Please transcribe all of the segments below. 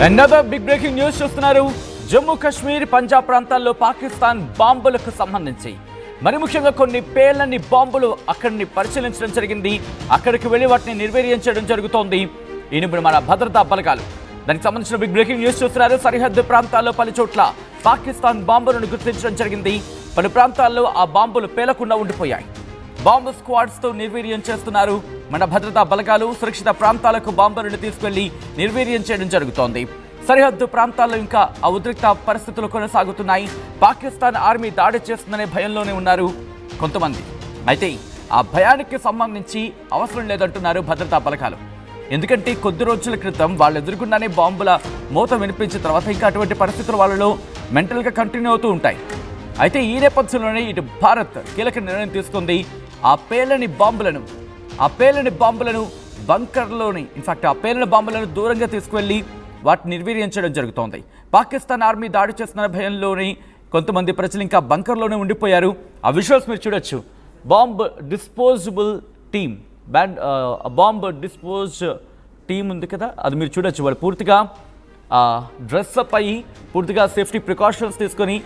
Another big breaking news చూస్తున్నారు. జమ్మూ కాశ్మీర్ పంజాబ్ ప్రాంతాల్లో పాకిస్తాన్ బాంబులకు సంబంధించి మరి ముఖ్యంగా కొన్ని పేలని బాంబులు అక్కడిని పరిశీలించడం జరిగింది. అక్కడికి వెళ్లి వాటిని నిర్వీర్యం చేయడం జరుగుతోంది. ఇప్పుడు మన భద్రతా బలగాలు దానికి సంబంధించిన బిగ్ బ్రేకింగ్ న్యూస్ చూస్తున్నారు. సరిహద్దు ప్రాంతాల్లో పలు చోట్ల పాకిస్తాన్ బాంబులను గుర్తించడం జరిగింది. పలు ప్రాంతాల్లో ఆ బాంబులు పేలకుండా ఉండిపోయాయి. బాంబు స్క్వాడ్స్ తో నిర్వీర్యం చేస్తున్నారు. మన భద్రతా బలగాలు సురక్షిత ప్రాంతాలకు బాంబులను తీసుకెళ్లి నిర్వీర్యం చేయడం జరుగుతోంది. సరిహద్దు ప్రాంతాల్లో ఇంకా ఆ ఉద్రిక్త పరిస్థితులు కొనసాగుతున్నాయి. పాకిస్తాన్ ఆర్మీ దాడి చేస్తుందనే భయంలోనే ఉన్నారు కొంతమంది. అయితే ఆ భయానికి సంబంధించి అవసరం లేదంటున్నారు భద్రతా బలగాలు. ఎందుకంటే కొద్ది రోజుల క్రితం వాళ్ళు ఎదుర్కొండానే బాంబుల మోత వినిపించిన తర్వాత ఇంకా అటువంటి పరిస్థితులు వాళ్ళలో మెంటల్గా కంటిన్యూ అవుతూ ఉంటాయి. అయితే ఈ నేపథ్యంలోనే ఇటు భారత్ కీలక నిర్ణయం తీసుకుంది. ఆ పేలని బాంబులను బంకర్లోని ఇన్ఫాక్ట్ ఆ పేలిన బాంబులను దూరంగా తీసుకువెళ్ళి వాటిని నిర్వీర్యం చేయడం జరుగుతోంది. పాకిస్తాన్ ఆర్మీ దాడి చేస్తున్న భయంలోని కొంతమంది ప్రజలు ఇంకా బంకర్లోనే ఉండిపోయారు. ఆ విజువల్స్ మీరు చూడొచ్చు. బాంబ్ డిస్పోజబుల్ టీమ్ ఉంది కదా, అది మీరు చూడొచ్చు. వాళ్ళు పూర్తిగా డ్రెస్అప్ అయ్యి పూర్తిగా సేఫ్టీ ప్రికాషన్స్ తీసుకొని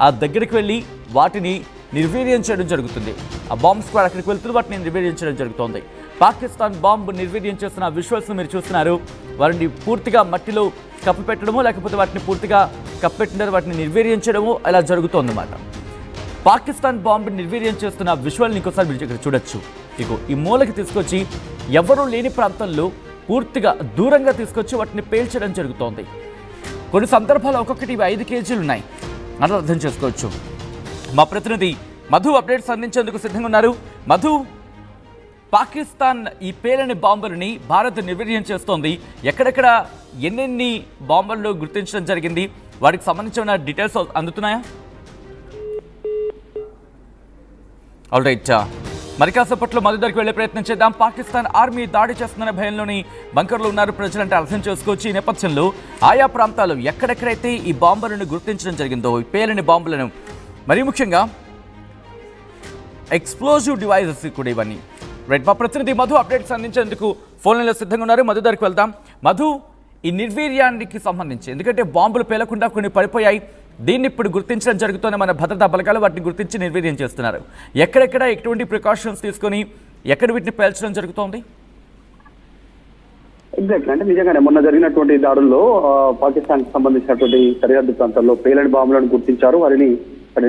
ఆ దగ్గరికి వెళ్ళి వాటిని నిర్వీర్యం చేయడం జరుగుతుంది. ఆ బాంబ్ స్క్వాడ్ అక్కడికి వెళ్తున్న వాటిని నిర్వీర్యం చేయడం జరుగుతోంది. పాకిస్తాన్ బాంబు నిర్వీర్యం చేస్తున్న విజువల్స్ మీరు చూస్తున్నారు. వారిని పూర్తిగా మట్టిలో కప్పిపెట్టడమో లేకపోతే వాటిని పూర్తిగా కప్పెట్టిన వాటిని నిర్వీర్యం చేయడమో అలా జరుగుతోందన్నమాట. పాకిస్తాన్ బాంబు నిర్వీర్యం చేస్తున్న విజువల్ని ఇంకోసారి మీరు ఇక్కడ చూడొచ్చు. ఇగో ఈ మూలకి తీసుకొచ్చి ఎవరూ లేని ప్రాంతంలో పూర్తిగా దూరంగా తీసుకొచ్చి వాటిని పేల్చడం జరుగుతోంది. కొన్ని సందర్భాల్లో ఒక్కొక్కటి 5 కేజీలు ఉన్నాయి అట్లా అర్థం చేసుకోవచ్చు. మా ప్రతినిధి మధు అప్డేట్స్ అందించేందుకు సిద్ధంగా ఉన్నారు. మధు, పాకిస్తాన్ ఈ పేలని బాంబులని భారత్ నిర్వీర్యం చేస్తోంది. ఎక్కడెక్కడ ఎన్నెన్ని బాంబులను గుర్తించడం జరిగింది, వాటికి సంబంధించిన డీటెయిల్స్ అందుతున్నాయా? ఆల్ రైట్, మరి కాసేపట్లో మధు దగ్గరికి వెళ్లే ప్రయత్నం చేద్దాం. పాకిస్తాన్ ఆర్మీ దాడి చేస్తుందనే భయంలోని బంకర్లో ఉన్నారు ప్రజలంటే అర్థం చేసుకోవచ్చు. ఈ నేపథ్యంలో ఆయా ప్రాంతాలు ఎక్కడెక్కడైతే ఈ బాంబులను గుర్తించడం జరిగిందో, ఈ పేలని బాంబులను, మరీ ముఖ్యంగా ఎక్స్ప్లోజివ్ డివైజెస్ కూడా ఇవన్నీ. రైట్, మా ప్రతినిధి మధు అప్డేట్స్ అందించేందుకు ఫోన్లో సిద్ధంగా ఉన్నారు. మధు దగ్గరికి వెళ్దాం. మధు, ఈ నిర్వీర్యానికి సంబంధించి ఎందుకంటే బాంబులు పేలకుండా కొన్ని పడిపోయాయి, దీన్ని ఇప్పుడు గుర్తించడం జరుగుతోంది. మన భద్రతా బలగాలు వాటిని గుర్తించి నిర్వీర్యం చేస్తున్నారు. ఎక్కడెక్కడ ఎటువంటి ప్రికాషన్స్ తీసుకొని ఎక్కడ వీటిని పేల్చడం జరుగుతోంది? ఎగ్జాక్ట్లీ, అంటే నిజంగానే మొన్న జరిగినటువంటి దాడుల్లో పాకిస్తాన్ కి సంబంధించినటువంటి సరిహద్దు ప్రాంతాల్లో పేలని బాంబులను గుర్తించారు. వారిని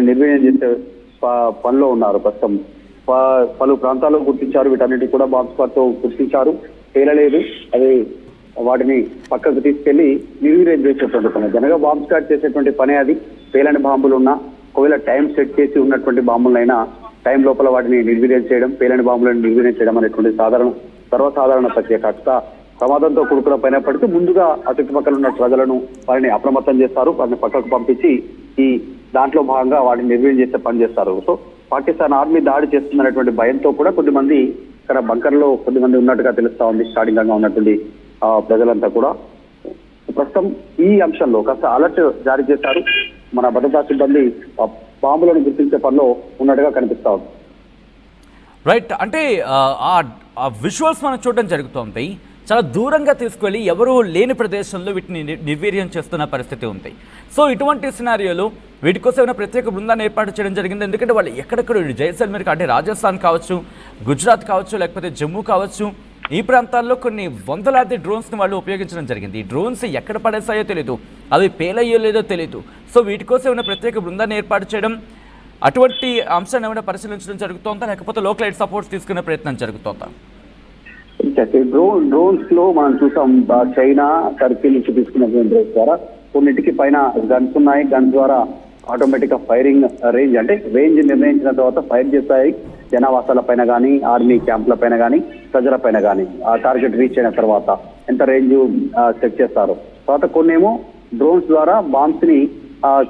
నిర్వీర్యం చేసే పనిలో ఉన్నారు. ప్రస్తుతం పలు ప్రాంతాల్లో గుర్తించారు. వీటన్నిటి కూడా బాంబ్ స్క్వాడ్ తో గుర్తించారు. పేలలేదు, అది వాటిని పక్కకు తీసుకెళ్లి నిర్వీర్యం చేసేటువంటి పని. జనగా బాంబ్ స్క్వాడ్ చేసేటువంటి పని అది. పేలని బాంబులు ఉన్నా, ఒకవేళ టైం సెట్ చేసి ఉన్నటువంటి బాంబులైనా టైం లోపల వాటిని నిర్వీర్యం చేయడం, పేలని బాంబులను నిర్వీర్యం చేయడం అనేటువంటి సర్వసాధారణ ప్రక్రియ. కాస్త ప్రమాదంతో కూడుకున్నప్పటికీ ముందుగా ఆ చుట్టుపక్కల ఉన్న ప్రజలను వారిని అప్రమత్తం చేస్తారు. వారిని పక్కకు పంపించి ఈ దాంట్లో భాగంగా వాటిని నిర్వీర్యం చేసే పని చేస్తారు. సో పాకిస్తాన్ ఆర్మీ దాడి చేస్తుందనేటువంటి భయంతో కూడా కొద్దిమంది ఇక్కడ బంకర్లో కొద్దిమంది ఉన్నట్టుగా తెలుస్తా ఉంది. స్టార్టింగ్ ఉన్నటువంటి ప్రజలంతా కూడా ప్రస్తుతం ఈ అంశంలో కాస్త అలర్ట్ జారీ చేశారు. మన భద్రతా సిబ్బంది బాంబులను గుర్తించే పనిలో ఉన్నట్టుగా కనిపిస్తా ఉంది. రైట్, అంటే ఆ విజువల్స్ మనం చూడడం జరుగుతోంది. చాలా దూరంగా తీసుకెళ్ళి ఎవరూ లేని ప్రదేశంలో వీటిని నిర్వీర్యం చేస్తున్న పరిస్థితి ఉంది. సో ఇటువంటి సినారియోలో వీటి కోసం ఏమైనా ప్రత్యేక బృందాన్ని ఏర్పాటు చేయడం జరిగింది. ఎందుకంటే వాళ్ళు ఎక్కడెక్కడ జైసల్మేర్ అంటే రాజస్థాన్ కావచ్చు, గుజరాత్ కావచ్చు, లేకపోతే జమ్మూ కావచ్చు, ఈ ప్రాంతాల్లో కొన్ని వందలాది డ్రోన్స్ని వాళ్ళు ఉపయోగించడం జరిగింది. ఈ డ్రోన్స్ ఎక్కడ పడేసాయో తెలియదు, అవి పేలయ్యో లేదో తెలియదు. సో వీటి కోసం ఏమైనా ప్రత్యేక బృందాన్ని ఏర్పాటు చేయడం, అటువంటి అంశాన్ని ఏమైనా పరిశీలించడం జరుగుతోందా, లేకపోతే లోకల్ ఎయిడ్ సపోర్ట్స్ తీసుకునే ప్రయత్నం జరుగుతోందా? డ్రోన్స్ లో మనం చూసాం, చైనా, టర్కీ నుంచి తీసుకున్నటువంటి డ్రోన్స్ ద్వారా కొన్నింటికి పైన గన్స్ ఉన్నాయి. గన్స్ ద్వారా ఆటోమేటిక్ గా ఫైరింగ్ రేంజ్, అంటే రేంజ్ నిర్ణయించిన తర్వాత ఫైర్ చేస్తాయి. జనావాసాల పైన కానీ, ఆర్మీ క్యాంపుల పైన కానీ, ప్రజల పైన కానీ ఆ టార్గెట్ రీచ్ అయిన తర్వాత ఎంత రేంజ్ సెట్ చేస్తారు. తర్వాత కొన్నేమో డ్రోన్స్ ద్వారా బాంబ్స్ ని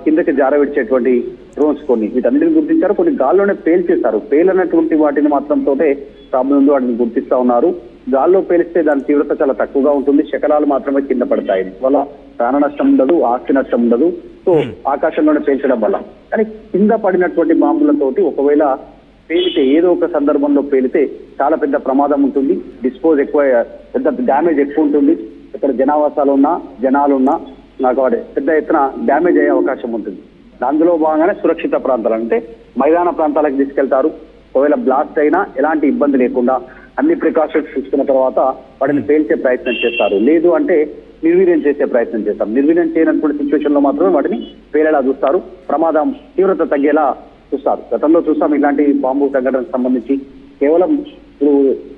కిందకి జారవిడిచేటువంటి డ్రోన్స్ కొన్ని, వీటన్నిటిని గుర్తించారు. కొన్ని గాల్లోనే పేల్చేస్తారు. పేలనటువంటి వాటిని మాత్రం తోటే ప్రాబ్లం ఉంది, వాటిని గుర్తిస్తా ఉన్నారు. గాల్లో పేలిస్తే దాని తీవ్రత చాలా తక్కువగా ఉంటుంది. శకలాలు మాత్రమే కింద పడతాయి. వల్ల ప్రాణ నష్టం ఉండదు, ఆస్తి నష్టం ఉండదు. సో ఆకాశంలోనే పేల్చడం వల్ల. కానీ కింద పడినటువంటి బాంబులతోటి ఒకవేళ పేలితే, ఏదో ఒక సందర్భంలో పేలితే చాలా పెద్ద ప్రమాదం ఉంటుంది. పెద్ద డ్యామేజ్ ఎక్కువ ఉంటుంది. ఇక్కడ జనావాసాలు ఉన్నా జనాలున్నా నాకు వాటి పెద్ద ఎత్తున డ్యామేజ్ అయ్యే అవకాశం ఉంటుంది. అందులో భాగంగానే సురక్షిత ప్రాంతాలు అంటే మైదాన ప్రాంతాలకు తీసుకెళ్తారు. ఒకవేళ బ్లాస్ట్ అయినా ఎలాంటి ఇబ్బంది లేకుండా అన్ని ప్రికాషన్స్ తీసుకున్న తర్వాత వాటిని పేల్చే ప్రయత్నం చేస్తారు. లేదు అంటే నిర్వీర్యం చేసే ప్రయత్నం చేస్తారు. నిర్వీర్యం చేయనటువంటి సిచ్యువేషన్ లో మాత్రమే వాటిని పేలేలా చూస్తారు, ప్రమాదం తీవ్రత తగ్గేలా చూస్తారు. గతంలో చూస్తాం ఇలాంటి బాంబు సంఘటనకు సంబంధించి. కేవలం ఇప్పుడు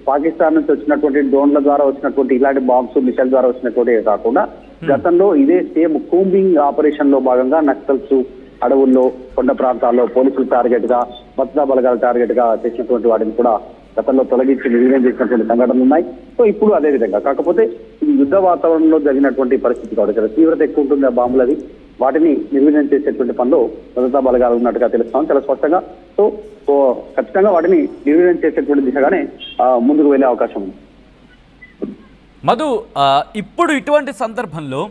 పాకిస్తాన్ నుంచి వచ్చినటువంటి డ్రోన్ల ద్వారా వచ్చినటువంటి ఇలాంటి బాంబ్స్ మిసైల్ ద్వారా వచ్చినటువంటి కాకుండా గతంలో ఇదే సేమ్ కూంబింగ్ ఆపరేషన్ లో భాగంగా నక్సల్స్ అడవుల్లో కొండ ప్రాంతాల్లో పోలీసులు టార్గెట్ గా భద్రతా బలగాల టార్గెట్ గా చేసినటువంటి వాటిని కూడా గతంలో తొలగించి నిర్వీర్యం చేసినటువంటి సంఘటనలు ఉన్నాయి. సో ఇప్పుడు అదే విధంగా కాకపోతే ఇది యుద్ధ వాతావరణంలో జరిగినటువంటి పరిస్థితి కాబట్టి తీవ్రత ఎక్కువ ఉంటుంది ఆ బాంబులది. వాటిని నిర్వీర్యం చేసేటువంటి పనిలో భద్రతా బలగాలు ఉన్నట్టుగా తెలుస్తాం చాలా స్పష్టంగా. సో ఖచ్చితంగా వాటిని నిర్వీర్యం చేసేటువంటి దిశగానే ముందుకు వెళ్లే అవకాశం ఉంది. మధు, ఇప్పుడు ఇటువంటి సందర్భంలో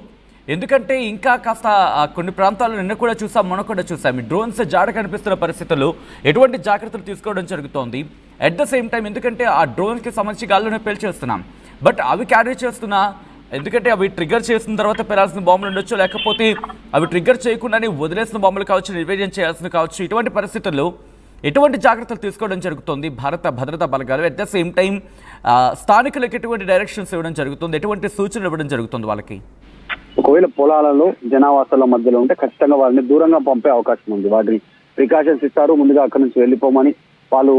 ఎందుకంటే ఇంకా కాస్త కొన్ని ప్రాంతాల్లో నిన్న కూడా చూసాం, మొన్న కూడా చూసాం, ఈ డ్రోన్స్ జాడ కనిపిస్తున్న పరిస్థితుల్లో ఎటువంటి జాగ్రత్తలు తీసుకోవడం జరుగుతోంది. అట్ ద సేమ్ టైం ఎందుకంటే ఆ డ్రోన్కి సంబంధించి గాల్లోనే పేల్చేస్తున్నాం, బట్ అవి క్యారీ చేస్తున్నా ఎందుకంటే అవి ట్రిగ్గర్ చేసిన తర్వాత పెరాల్సిన బాంబులు ఉండొచ్చు, లేకపోతే అవి ట్రిగ్గర్ చేయకుండానే వదిలేసిన బాంబులు కావచ్చు, నిర్వీర్యం చేయాల్సిన కావచ్చు. ఇటువంటి పరిస్థితుల్లో ఎటువంటి జాగ్రత్తలు తీసుకోవడం జరుగుతుంది భారత భద్రతా బలగాలు? అట్ ద సేమ్ టైం స్థానికులకు ఎటువంటి డైరెక్షన్స్ ఇవ్వడం జరుగుతుంది, ఎటువంటి సూచనలు ఇవ్వడం జరుగుతుంది వాళ్ళకి? ఒకవేళ పొలాలలో జనావాసాల మధ్యలో ఉంటే ఖచ్చితంగా వారిని దూరంగా పంపే అవకాశం ఉంది. వాటిని ప్రికాషన్స్ ఇస్తారు, ముందుగా అక్కడి నుంచి వెళ్ళిపోమని. వాళ్ళు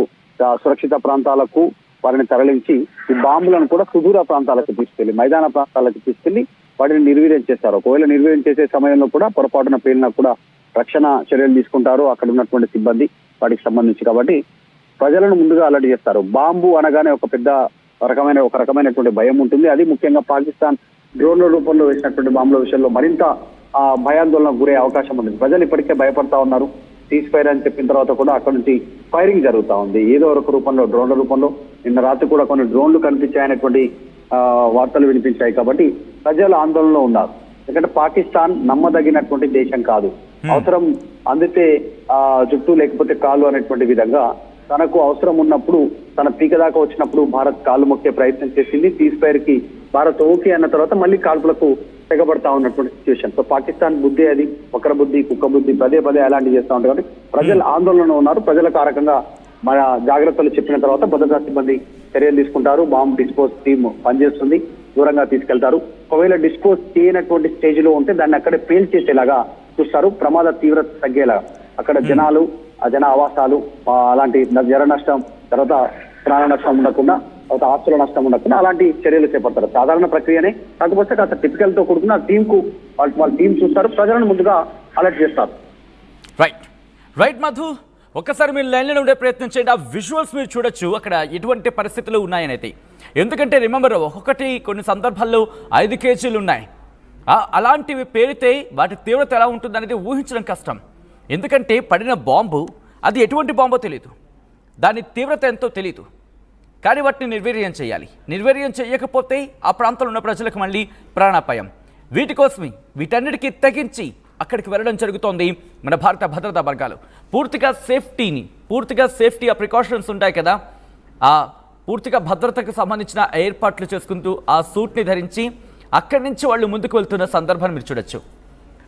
సురక్షిత ప్రాంతాలకు వారిని తరలించి ఈ బాంబులను కూడా సుదూర ప్రాంతాలకు తీసుకెళ్లి మైదాన ప్రాంతాలకు తీసుకెళ్లి వాటిని నిర్వీర్యం చేస్తారు. ఒకవేళ నిర్వీర్యం చేసే సమయంలో కూడా పొరపాటున పేలినా కూడా రక్షణ చర్యలు తీసుకుంటారు అక్కడ ఉన్నటువంటి సిబ్బంది వాటికి సంబంధించి. కాబట్టి ప్రజలను ముందుగా అలర్ట్ చేస్తారు. బాంబు అనగానే ఒక రకమైనటువంటి భయం ఉంటుంది. అది ముఖ్యంగా పాకిస్తాన్ డ్రోన్ల రూపంలో వేసినటువంటి బాంబుల విషయంలో మరింత భయాందోళనకు గురే అవకాశం ఉంది. ప్రజలు ఇప్పటికే భయపడతా ఉన్నారు. సీజ్ ఫైర్ అని చెప్పిన తర్వాత కూడా అక్కడ నుంచి ఫైరింగ్ జరుగుతూ ఉంది ఏదో ఒక రూపంలో, డ్రోన్ల రూపంలో. నిన్న రాత్రి కూడా కొన్ని డ్రోన్లు కనిపించాయనేటువంటి వార్తలు వినిపించాయి. కాబట్టి ప్రజలు ఆందోళనలో ఉన్నారు. ఎందుకంటే పాకిస్తాన్ నమ్మదగినటువంటి దేశం కాదు. అవసరం అందితే జుట్టు లేకపోతే కాళ్ళు అనేటువంటి విధంగా తనకు అవసరం ఉన్నప్పుడు తన పీక దాకా వచ్చినప్పుడు భారత్ కాళ్ళు మొక్కే ప్రయత్నం చేసింది. సీజ్ ఫైర్ కి భారత్ ఓకే అన్న తర్వాత మళ్ళీ కాల్పులకు తెగబడతా ఉన్నటువంటి సిచ్యువేషన్. సో పాకిస్తాన్ బుద్ధి అది, వక్ర బుద్ధి, కుక్క బుద్ధి, పదే అలాంటివి చేస్తూ ఉంటారు. కాబట్టి ప్రజలు ఆందోళనలో ఉన్నారు. ప్రజల కారకంగా మన జాగ్రత్తలు చెప్పిన తర్వాత భద్రతా సిబ్బంది చర్యలు తీసుకుంటారు. బాంబ్ డిస్పోజ్ టీమ్ పనిచేస్తుంది, దూరంగా తీసుకెళ్తారు. ఒకవేళ డిస్పోజ్ చేయనటువంటి స్టేజ్ లో ఉంటే దాన్ని అక్కడే పేల్చేసేలాగా చూస్తారు. ప్రమాద తీవ్రత తగ్గేలా అక్కడ జనాలు, జన ఆవాసాలు, అలాంటి జర నష్టం, తర్వాత ప్రాణ నష్టం ఉండకుండా, తర్వాత ఆస్తుల నష్టం ఉండకుండా అలాంటి చర్యలు చేపడతారు. సాధారణ ప్రక్రియనే, కాకపోతే కాస్త టిపికల్ తో కూడుకున్న టీమ్ కు వాళ్ళ టీం చూస్తారు. ప్రజలను ముందుగా అలర్ట్ చేస్తారు. రైట్ మధు, ఒక్కసారి మీరు లైన్లో ఉండే ప్రయత్నం చేయండి. ఆ విజువల్స్ మీరు చూడొచ్చు అక్కడ ఎటువంటి పరిస్థితులు ఉన్నాయని అయితే. ఎందుకంటే రిమెంబర్, ఒక్కొక్కటి కొన్ని సందర్భాల్లో 5 కేజీలు ఉన్నాయి. అలాంటివి పేరితే వాటి తీవ్రత ఎలా ఉంటుందనేది ఊహించడం కష్టం. ఎందుకంటే పడిన బాంబు అది ఎటువంటి బాంబో తెలియదు, దాని తీవ్రత ఎంతో తెలియదు. కానీ వాటిని నిర్వీర్యం చేయాలి. నిర్వీర్యం చేయకపోతే ఆ ప్రాంతంలో ఉన్న ప్రజలకు మళ్ళీ ప్రాణాపాయం. వీటి కోసమే వీటన్నిటికీ తెగించి అక్కడికి వెళ్ళడం జరుగుతోంది మన భారత భద్రతా బలగాలు. పూర్తిగా సేఫ్టీ ఆ ప్రికాషన్స్ ఉంటాయి కదా, ఆ పూర్తిగా భద్రతకు సంబంధించిన ఏర్పాట్లు చేసుకుంటూ ఆ సూట్ని ధరించి అక్కడి నుంచి వాళ్ళు ముందుకు వెళ్తున్న సందర్భాన్ని మీరు చూడొచ్చు.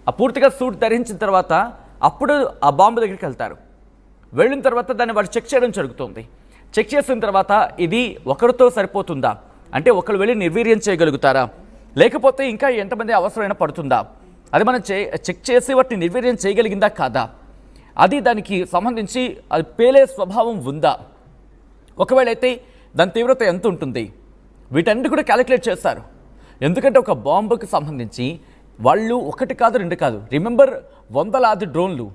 ఆ పూర్తిగా సూట్ ధరించిన తర్వాత అప్పుడు ఆ బాంబు దగ్గరికి వెళ్తారు. వెళ్ళిన తర్వాత దాన్ని వాళ్ళు చెక్ చేయడం జరుగుతుంది. చెక్ చేసిన తర్వాత ఇది ఒకరితో సరిపోతుందా, అంటే ఒకరు వెళ్ళి నిర్వీర్యం చేయగలుగుతారా, లేకపోతే ఇంకా ఎంతమంది అవసరమైనా పడుతుందా, అది మనం చెక్ చేసి వాటిని నిర్వీర్యం చేయగలిగిందా కాదా, అది దానికి సంబంధించి అది పేలే స్వభావం ఉందా, ఒకవేళ అయితే దాని తీవ్రత ఎంత ఉంటుంది, వీటన్నిటి కూడా క్యాలిక్యులేట్ చేస్తారు. ఎందుకంటే ఒక బాంబుకి సంబంధించి వాళ్ళు 1 కాదు 2 కాదు, రిమెంబర్ వందలాది డ్రోన్లు,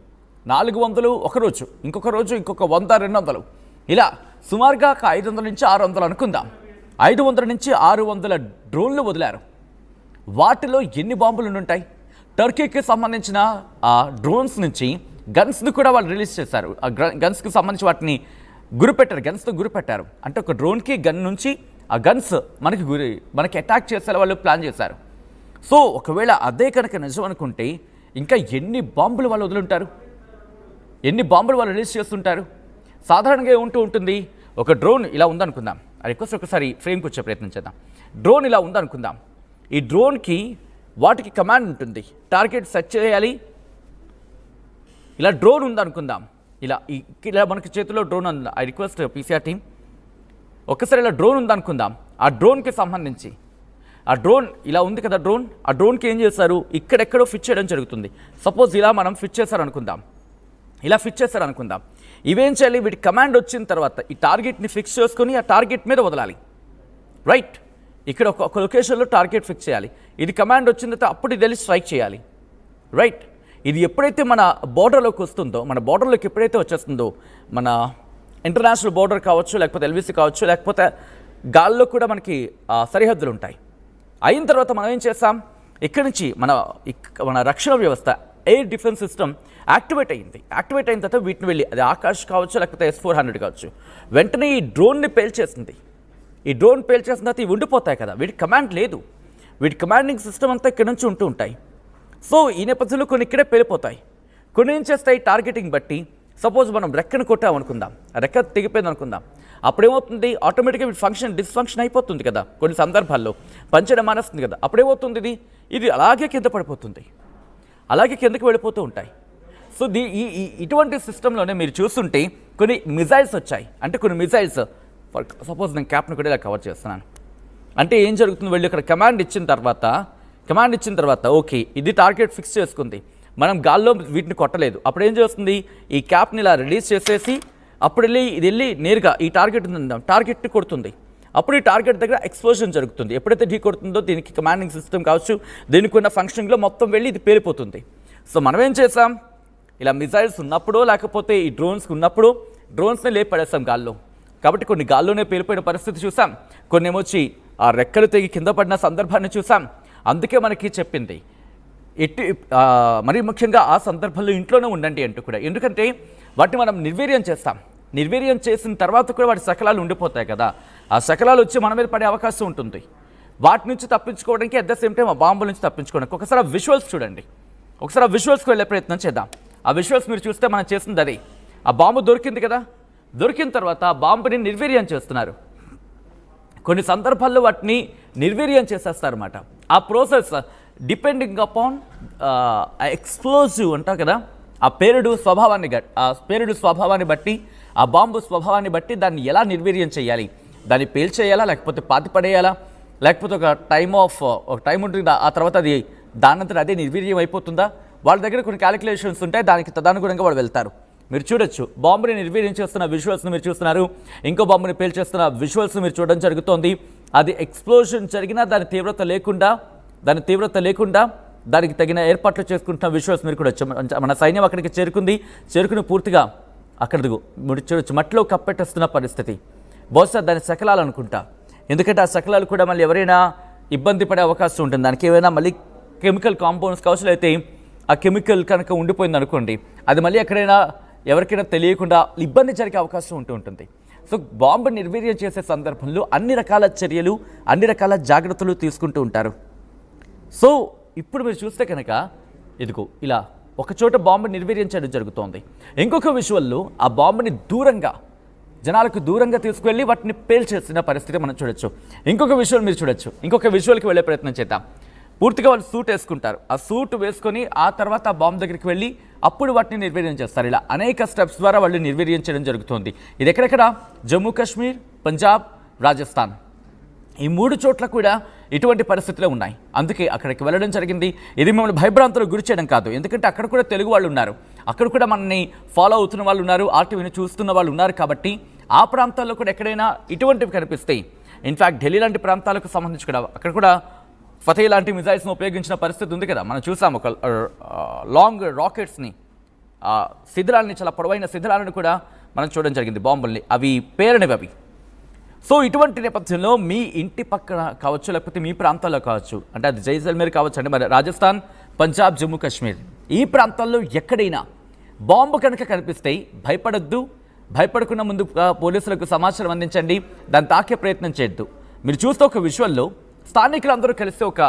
400 ఒకరోజు, ఇంకొక రోజు ఇంకొక 100, 200, ఇలా సుమారుగా 500 నుంచి 600 అనుకుందాం. 500 నుంచి 600 డ్రోన్లు వదిలారు. వాటిలో ఎన్ని బాంబులు ఉంటాయి? టర్కీకి సంబంధించిన ఆ డ్రోన్స్ నుంచి గన్స్ని కూడా వాళ్ళు రిలీజ్ చేశారు. ఆ గన్స్కి సంబంధించి వాటిని గన్స్తో గురిపెట్టారు. అంటే ఒక డ్రోన్కి గన్ నుంచి ఆ గన్స్ మనకి అటాక్ చేసేలా వాళ్ళు ప్లాన్ చేశారు. సో ఒకవేళ అదే కనుక నిజం అనుకుంటే ఇంకా ఎన్ని బాంబులు వాళ్ళు వదులుంటారు, ఎన్ని బాంబులు వాళ్ళు రిలీజ్ చేస్తుంటారు? సాధారణంగా ఉంటుంది, ఒక డ్రోన్ ఇలా ఉందనుకుందాం. రిక్వెస్ట్ ఒకసారి ఫ్రేమ్కి వచ్చే ప్రయత్నం చేద్దాం. డ్రోన్ ఇలా ఉందనుకుందాం. ఈ డ్రోన్కి వాటికి కమాండ్ ఉంటుంది. టార్గెట్ సెట్ చేయాలి. ఇలా డ్రోన్ ఉందనుకుందాం, ఇలా మనకి చేతిలో డ్రోన్ ఉంది. ఐ రిక్వెస్ట్ పీసీఆర్ టీమ్, ఒక్కసారి ఇలా డ్రోన్ ఉందనుకుందాం. ఆ డ్రోన్కి సంబంధించి ఆ డ్రోన్ ఇలా ఉంది కదా, ఆ డ్రోన్కి ఏం చేస్తారు, ఇక్కడెక్కడో ఫిట్ చేయడం జరుగుతుంది. సపోజ్ ఇలా మనం ఫిట్ చేశారనుకుందాం, ఇలా ఫిట్ చేశారనుకుందాం. ఇవేం చేయాలి, వీటి కమాండ్ వచ్చిన తర్వాత ఈ టార్గెట్ని ఫిక్స్ చేసుకొని ఆ టార్గెట్ మీద వదలాలి. రైట్, ఇక్కడ ఒక లొకేషన్లో టార్గెట్ ఫిక్స్ చేయాలి. ఇది కమాండ్ వచ్చిన తర్వాత అప్పుడు ఇది వెళ్ళి స్ట్రైక్ చేయాలి. రైట్, ఇది ఎప్పుడైతే మన బోర్డర్లోకి వస్తుందో, మన బోర్డర్లోకి ఎప్పుడైతే వచ్చేస్తుందో, మన ఇంటర్నేషనల్ బోర్డర్ కావచ్చు, లేకపోతే ఎల్విసి కావచ్చు, లేకపోతే గాల్లో కూడా మనకి సరిహద్దులు ఉంటాయి. అయిన తర్వాత మనం ఏం చేస్తాం, ఇక్కడి నుంచి మన రక్షణ వ్యవస్థ, ఎయిర్ డిఫెన్స్ సిస్టమ్ యాక్టివేట్ అయింది. యాక్టివేట్ అయిన తర్వాత వీటిని వెళ్ళి, అది ఆకాష్ కావచ్చు, లేకపోతే S-400 కావచ్చు, వెంటనే ఈ డ్రోన్ని పేల్చేసింది. ఈ డ్రోన్ పేల్చేసిన తర్వాత ఇవి ఉండిపోతాయి కదా, వీటికి కమాండ్ లేదు. వీటి కమాండింగ్ సిస్టమ్ అంతా ఇక్కడ నుంచి ఉంటూ ఉంటాయి. సో ఈ నేపథ్యంలో కొన్ని ఇక్కడే పేలిపోతాయి. కొన్ని ఏం చేస్తాయి, టార్గెటింగ్ బట్టి. సపోజ్ మనం రెక్కను కొట్టామనుకుందాం, ఆ రెక్క తెగిపోయింది అనుకుందాం, అప్పుడేమవుతుంది, ఆటోమేటిక్గా డిస్ఫంక్షన్ అయిపోతుంది కదా. కొన్ని సందర్భాల్లో పనిచేయడం మానేస్తుంది కదా. అప్పుడేమవుతుంది, ఇది అలాగే కింద పడిపోతుంది, అలాగే కిందకి వెళ్ళిపోతూ ఉంటాయి. సో ఇటువంటి సిస్టంలోనే మీరు చూస్తుంటే కొన్ని మిజైల్స్ వచ్చాయి. అంటే కొన్ని మిజైల్స్, సపోజ్ నేను క్యాప్ను కూడా ఇలా కవర్ చేస్తున్నాను. అంటే ఏం జరుగుతుంది, వెళ్ళి ఇక్కడ కమాండ్ ఇచ్చిన తర్వాత ఓకే, ఇది టార్గెట్ ఫిక్స్ చేసుకుంది, మనం గాల్లో వీటిని కొట్టలేదు. అప్పుడు ఏం చేస్తుంది, ఈ క్యాప్ని ఇలా రిలీజ్ చేసేసి అప్పుడు ఇది వెళ్ళి నేరుగా ఈ టార్గెట్ని కొడుతుంది. అప్పుడు ఈ టార్గెట్ దగ్గర ఎక్స్ప్లోజన్ జరుగుతుంది. ఎప్పుడైతే ఢీ కొడుతుందో దీనికి కమాండింగ్ సిస్టమ్ కావచ్చు, దీనికి ఉన్న ఫంక్షనింగ్లో మొత్తం వెళ్ళి ఇది పేలిపోతుంది. సో మనం ఏం చేసాం, ఇలా మిజైల్స్ ఉన్నప్పుడు, లేకపోతే ఈ డ్రోన్స్ ఉన్నప్పుడు డ్రోన్స్ని లేపి పడేస్తాం గాల్లో. కాబట్టి కొన్ని గాల్లోనే పేలిపోయిన పరిస్థితి చూసాం, కొన్ని ఏమొచ్చి ఆ రెక్కలు తెగి కింద పడిన సందర్భాన్ని చూసాం. అందుకే మనకి చెప్పింది మరీ ముఖ్యంగా ఆ సందర్భంలో ఇంట్లోనే ఉండండి అంటూ కూడా. ఎందుకంటే వాటిని మనం నిర్వీర్యం చేసిన తర్వాత కూడా వాటి శకలాలు ఉండిపోతాయి కదా. ఆ శకలాలు వచ్చి మన మీద పడే అవకాశం ఉంటుంది. వాటి నుంచి తప్పించుకోవడానికి అట్ ద సేమ్ టైం ఆ బాంబుల నుంచి తప్పించుకోవడానికి ఒకసారి ఆ విజువల్స్ చూడండి. ఒకసారి ఆ విజువల్స్కి వెళ్ళే ప్రయత్నం చేద్దాం. ఆ విజువల్స్ మీరు చూస్తే మనం చేసింది అది. ఆ బాంబు దొరికింది కదా, దొరికిన తర్వాత ఆ బాంబుని నిర్వీర్యం చేస్తున్నారు. కొన్ని సందర్భాల్లో వాటిని నిర్వీర్యం చేసేస్తారన్నమాట. ఆ ప్రాసెస్ డిపెండింగ్ అపాన్ ఎక్స్ప్లోజివ్ అంటారు కదా, ఆ పేలుడు స్వభావాన్ని బట్టి, ఆ బాంబు స్వభావాన్ని బట్టి దాన్ని ఎలా నిర్వీర్యం చేయాలి, దాన్ని పేల్చేయాలా, లేకపోతే పాతిపడేయాలా, లేకపోతే ఒక టైం ఉంటుంది, ఆ తర్వాత అది దానంతట అదే నిర్వీర్యం అయిపోతుందా, వాళ్ళ దగ్గర కొన్ని క్యాలిక్యులేషన్స్ ఉంటాయి. దానికి తదనుగుణంగా వాళ్ళు వెళ్తారు. మీరు చూడొచ్చు, బాంబుని నిర్వీర్యం చేస్తున్న విజువల్స్ని మీరు చూస్తున్నారు. ఇంకో బాంబుని పేల్చేస్తున్న విజువల్స్ని మీరు చూడడం జరుగుతోంది. అది ఎక్స్ప్లోజన్ జరిగినా దాని తీవ్రత లేకుండా దానికి తగిన ఏర్పాట్లు చేసుకుంటున్న విజువల్స్ మీరు కూడా మన సైన్యం అక్కడికి చేరుకుని పూర్తిగా అక్కడికి మీరు చూడొచ్చు, మట్టిలో కప్పెట్టేస్తున్న పరిస్థితి. బహుశా దాని శకలాలు అనుకుంటా. ఎందుకంటే ఆ శకలాలు కూడా మళ్ళీ ఎవరైనా ఇబ్బంది పడే అవకాశం ఉంటుంది. దానికి ఏమైనా మళ్ళీ కెమికల్ కాంపౌండ్స్ కావచ్చు, అయితే ఆ కెమికల్ కనుక ఉండిపోయింది అనుకోండి, అది మళ్ళీ ఎవరికైనా తెలియకుండా ఇబ్బంది జరిగే అవకాశం ఉంటుంది. సో బాంబు నిర్వీర్యం చేసే సందర్భంలో అన్ని రకాల చర్యలు, అన్ని రకాల జాగ్రత్తలు తీసుకుంటూ ఉంటారు. సో ఇప్పుడు మీరు చూస్తే కనుక ఇదిగో ఇలా ఒకచోట బాంబు నిర్వీర్యం చేయడం జరుగుతోంది. ఇంకొక విజువల్లో ఆ బాంబుని జనాలకు దూరంగా తీసుకువెళ్ళి వాటిని పేల్చేసిన పరిస్థితి మనం చూడొచ్చు. ఇంకొక విజువల్ మీరు చూడొచ్చు. ఇంకొక విజువల్కి వెళ్ళే ప్రయత్నం చేద్దాం. పూర్తిగా వాళ్ళు సూట్ వేసుకుంటారు. ఆ సూట్ వేసుకొని ఆ తర్వాత ఆ బాంబు దగ్గరికి వెళ్ళి అప్పుడు వాటిని నిర్వీర్యం చేస్తారు. ఇలా అనేక స్టెప్స్ ద్వారా వాళ్ళు నిర్వీర్యం చేయడం జరుగుతుంది. ఇది ఎక్కడెక్కడ, జమ్మూ కాశ్మీర్, పంజాబ్, రాజస్థాన్, ఈ 3 చోట్ల కూడా ఇటువంటి పరిస్థితులు ఉన్నాయి. అందుకే అక్కడికి వెళ్ళడం జరిగింది. ఇది మిమ్మల్ని భయభ్రాంతులకు గురి చేయడం కాదు, ఎందుకంటే అక్కడ కూడా తెలుగు వాళ్ళు ఉన్నారు, అక్కడ కూడా మనల్ని ఫాలో అవుతున్న వాళ్ళు ఉన్నారు, ఆర్టీవీని చూస్తున్న వాళ్ళు ఉన్నారు. కాబట్టి ఆ ప్రాంతాల్లో కూడా ఎక్కడైనా ఇటువంటివి కనిపిస్తాయి. ఇన్ఫ్యాక్ట్ ఢిల్లీ లాంటి ప్రాంతాలకు సంబంధించి కూడా అక్కడ కూడా ఫతే లాంటి మిజైల్స్ని ఉపయోగించిన పరిస్థితి ఉంది కదా. మనం చూసాం ఒక లాంగ్ రాకెట్స్ని, శిథిలాలని, చాలా పొడవైన శిథిలాలను కూడా మనం చూడడం జరిగింది, బాంబుల్ని. అవి పేరనివి అవి. సో ఇటువంటి నేపథ్యంలో మీ ఇంటి పక్కన కావచ్చు, లేకపోతే మీ ప్రాంతాల్లో కావచ్చు, అంటే అది జైసల్మేర్ కావచ్చు, అంటే మరి రాజస్థాన్, పంజాబ్, జమ్మూ కాశ్మీర్ ఈ ప్రాంతాల్లో ఎక్కడైనా బాంబు కనుక కనిపిస్తే భయపడొద్దు. భయపడకుండా ముందు పోలీసులకు సమాచారం అందించండి. దాన్ని తాకే ప్రయత్నం చేయొద్దు. మీరు చూస్తే ఒక విజువల్లో స్థానికులందరూ కలిసి ఒక